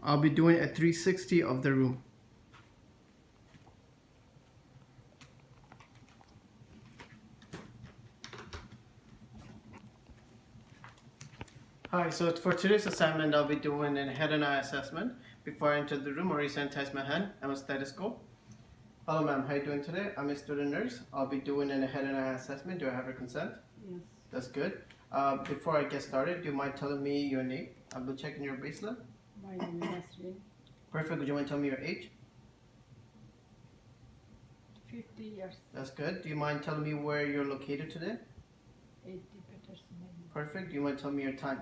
I'll be doing a 360 of the room. Hi, so for today's assignment, I'll be doing a head and eye assessment. Before I enter the room, I sanitize my hand. I'm a stethoscope. Hello ma'am, how are you doing today? I'm a student nurse. I'll be doing a head and eye assessment. Do I have your consent? Yes. That's good. Before I get started, do you mind telling me your name? I'll be checking your bracelet. My name is Nasreen. Perfect. Would you mind telling me your age? 50 years. That's good. Do you mind telling me where you're located today? 80 Peterson. Perfect. Do you mind telling me your time?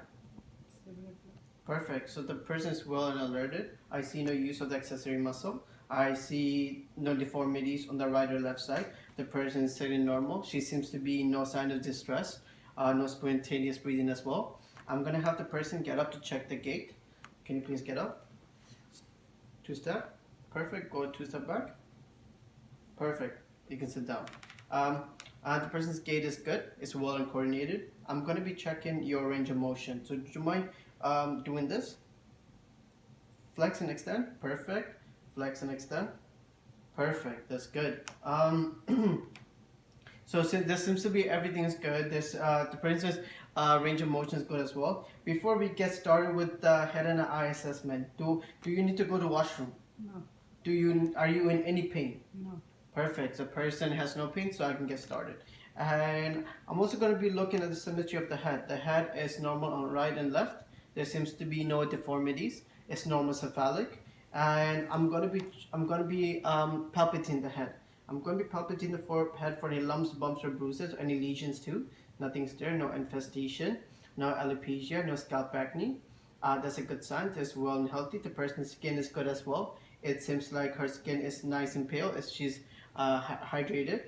7 o'clock. Perfect. So the person is well and alerted. I see no use of the accessory muscle. I see no deformities on the right or left side. The person is sitting normal. She seems to be no sign of distress, no spontaneous breathing as well. I'm going to have the person get up to check the gait. Can you please get up? 2 step. Perfect. Go 2 step back. Perfect. You can sit down. The person's gait is good. It's well and coordinated. I'm going to be checking your range of motion. So do you mind doing this? Flex and extend. Perfect. Flex and extend. Perfect. That's good. So this seems to be everything is good. This the person's range of motion is good as well. Before we get started with the head and eye assessment, do you need to go to washroom? No. Are you in any pain? No. Perfect. The person has no pain, so I can get started. And I'm also going to be looking at the symmetry of the head. The head is normal on right and left. There seems to be no deformities. It's normal cephalic. And I'm going to be palpating the head. I'm going to be palpating the head for any lumps, bumps, or bruises, any lesions too. Nothing's there. No infestation. No alopecia. No scalp acne. That's a good sign. It's well and healthy. The person's skin is good as well. It seems like her skin is nice and pale as she's hydrated.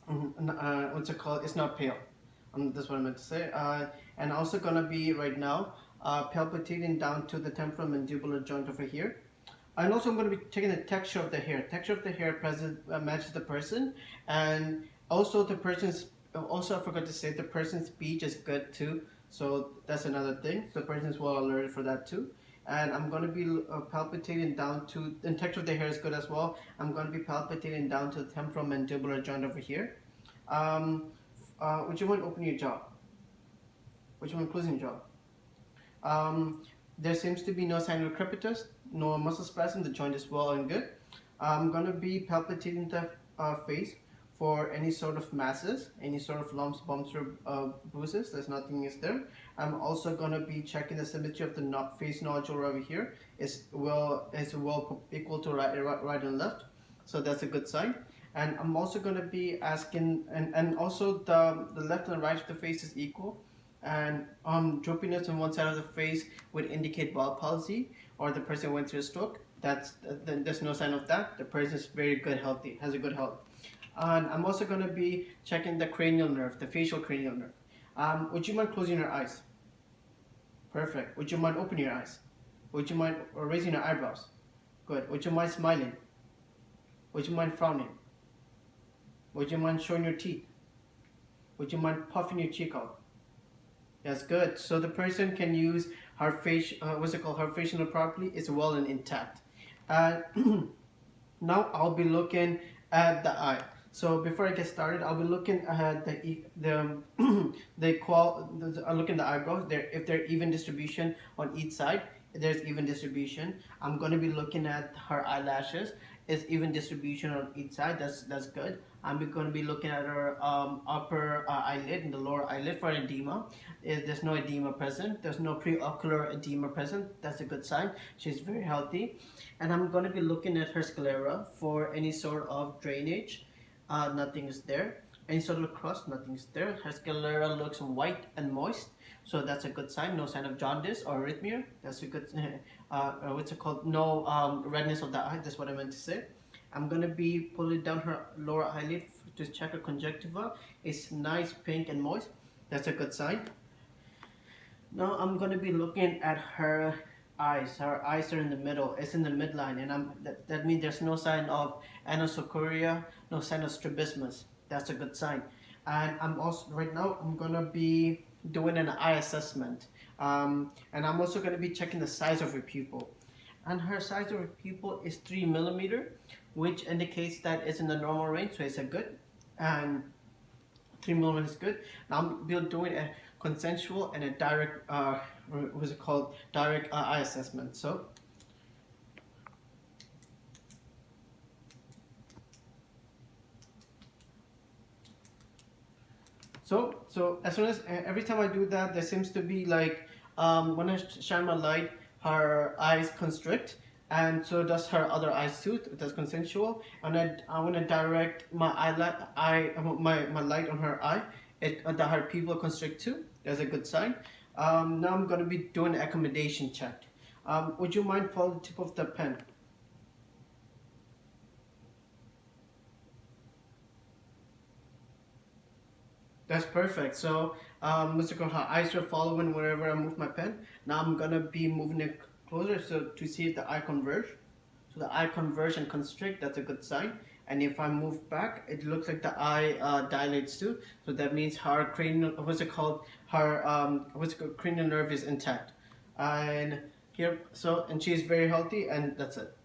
What's it called? It's not pale. That's what I meant to say. And also gonna be right now palpitating down to the temporal mandibular joint over here. And also I'm going to be taking the texture of the hair. Texture of the hair matches the person, and also the person's. Also, I forgot to say the person's speech is good too. So that's another thing. The person is well alerted for that too. And I'm going to be palpitating down to, and texture of the hair is good as well. I'm going to be palpitating down to the temporal mandibular joint over here. Would you want to open your jaw? Would you want closing your jaw? There seems to be no sign of crepitus, no muscle spasm. The joint is well and good. I'm going to be palpitating the face for any sort of masses, any sort of lumps, bumps, or bruises. There's nothing is there. I'm also going to be checking the symmetry of the face nodule over here. It's well equal to right and left, so that's a good sign. And I'm also going to be asking, and also the left and right of the face is equal. And droopiness on one side of the face would indicate bowel palsy, or the person went through a stroke. There's no sign of that. The person is very good, healthy, has a good health. And I'm also going to be checking the cranial nerve, the facial cranial nerve. Would you mind closing your eyes? Perfect. Would you mind opening your eyes? Would you mind raising your eyebrows? Good. Would you mind smiling? Would you mind frowning? Would you mind showing your teeth? Would you mind puffing your cheek out? That's good. So the person can use her face, her facial nerve properly. It's well and intact. Now I'll be looking at the eye. So before I get started, I'll be looking at I'll look in the eyebrows. If they're even distribution on each side, there's even distribution. I'm going to be looking at her eyelashes. It's even distribution on each side. That's good. I'm going to be looking at her upper eyelid and the lower eyelid for edema. There's no edema present. There's no preocular edema present. That's a good sign. She's very healthy. And I'm going to be looking at her sclera for any sort of drainage. Nothing is there. Any sort of crust, nothing is there. Her sclera looks white and moist. So that's a good sign. No sign of jaundice or arrhythmia. That's a good, what's it called? No redness of the eye. That's what I meant to say. I'm going to be pulling down her lower eyelid to check her conjunctiva. It's nice, pink, and moist. That's a good sign. Now I'm going to be looking at her eyes. Her eyes are in the middle. It's in the midline, and that means there's no sign of anosuchuria, no sign of strabismus. That's a good sign. And I'm also right now I'm going to be doing an eye assessment. And I'm also going to be checking the size of her pupil. And her size of her pupil is 3 millimeter, which indicates that it's in the normal range, so it's a good. And 3 millimeter is good. Now I'm doing a consensual and a direct, what's it called? Direct eye assessment. So as soon as every time I do that, there seems to be like when I shine my light, her eyes constrict, and so does her other eyes too. That's consensual. And I want to direct my my light on her eye. That her pupil constrict too. That's a good sign. Now I'm gonna be doing an accommodation check. Would you mind follow the tip of the pen? That's perfect. So, Mr. Koha, eyes are following wherever I move my pen. Now I'm gonna be moving it closer so to see if the eye converge. So the eye converge and constrict. That's a good sign. And if I move back, it looks like the eye dilates too. So that means her cranial, what's it called? Her cranial nerve is intact. And here, so and she is very healthy, and that's it.